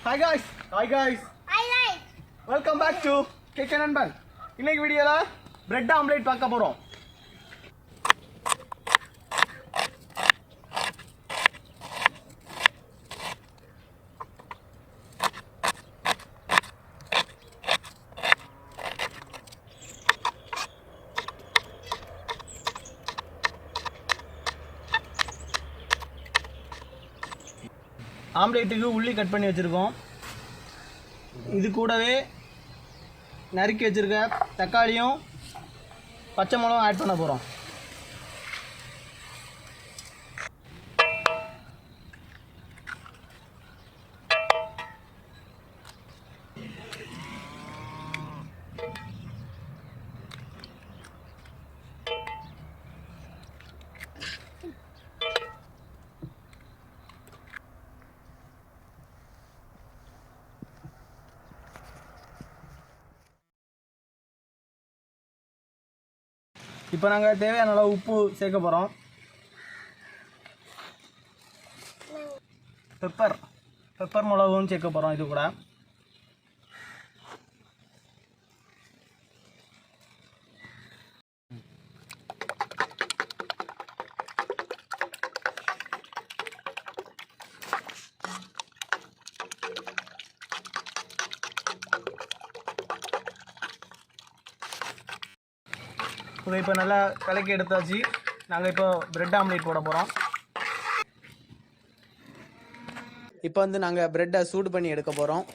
Hi guys. Hi guys. Hi guys. Welcome back to kknanban. இன்னைக்கு வீடியோல bread omelette பார்க்க போறோம். ஆம்லேட்டுக்கு உள்ளி கட் பண்ணி வச்சுருக்கோம். இது கூடவே நறுக்கி வச்சுருக்க தக்காளியும் பச்சை மிளகும் ஆட் பண்ண போகிறோம். இப்போ நாங்கள் தேவையான அளவு உப்பு சேர்க்க போகிறோம். பெப்பர் மிளகும் சேர்க்க போகிறோம். இது கூட இப்போ நல்லா கலக்கி எடுத்தாச்சு. நாங்கள் இப்போ பிரெட் ஆம்லேட் போட போகிறோம். இப்போ வந்து நாங்கள் பிரெட்டை சூடு பண்ணி எடுக்க போகிறோம்.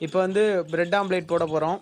இப்போ வந்து பிரெட் ஆம்லேட் போட போகிறோம்.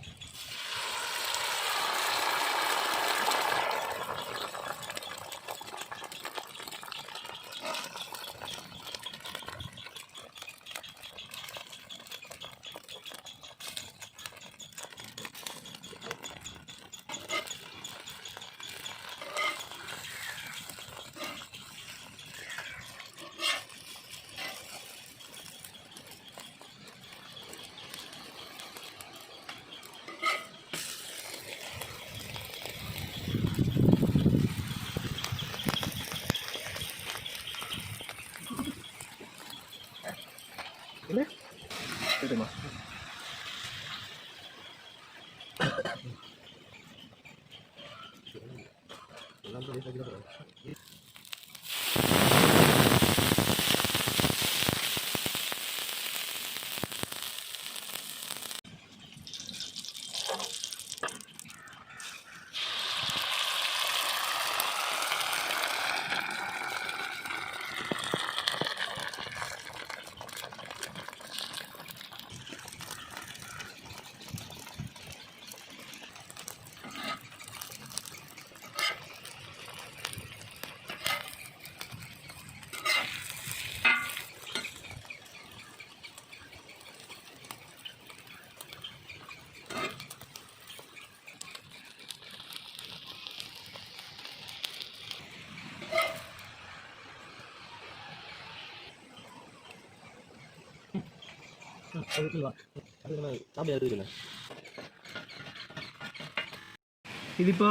இது இப்போ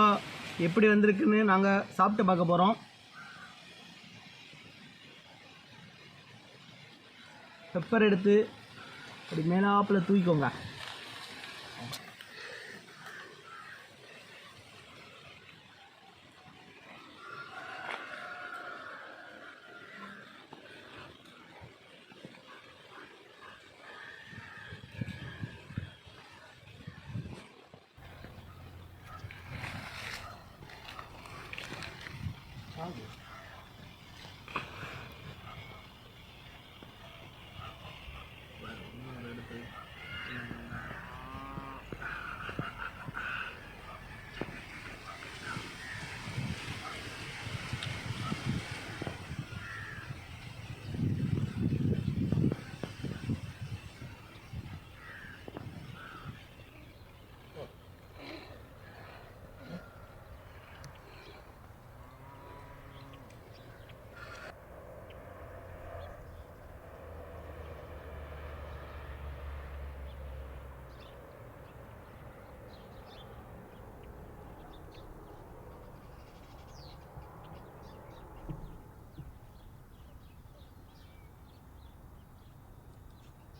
எப்படி வந்திருக்குன்னு நாங்கள் சாப்பிட்டு பார்க்க போகிறோம். பெப்பர் எடுத்து அப்படி மேலாப்பில் தூக்கிக்கோங்க.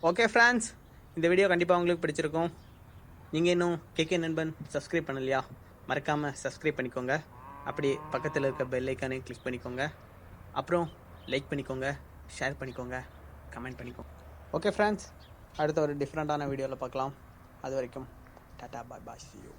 ஓகே ஃப்ரெண்ட்ஸ், இந்த வீடியோ கண்டிப்பாக உங்களுக்கு பிடிச்சிருக்கும். நீங்கள் இன்னும் kknanban சப்ஸ்கிரைப் பண்ணலையா? மறக்காமல் சப்ஸ்கிரைப் பண்ணிக்கோங்க. அப்படி பக்கத்தில் இருக்க பெல் ஐக்கானே கிளிக் பண்ணிக்கோங்க. அப்புறம் லைக் பண்ணிக்கோங்க, ஷேர் பண்ணிக்கோங்க, கமெண்ட் பண்ணிக்கோங்க. ஓகே ஃப்ரெண்ட்ஸ், அடுத்த ஒரு டிஃப்ரெண்ட்டான வீடியோவில் பார்க்கலாம். அது வரைக்கும் tata, bye bye, see you.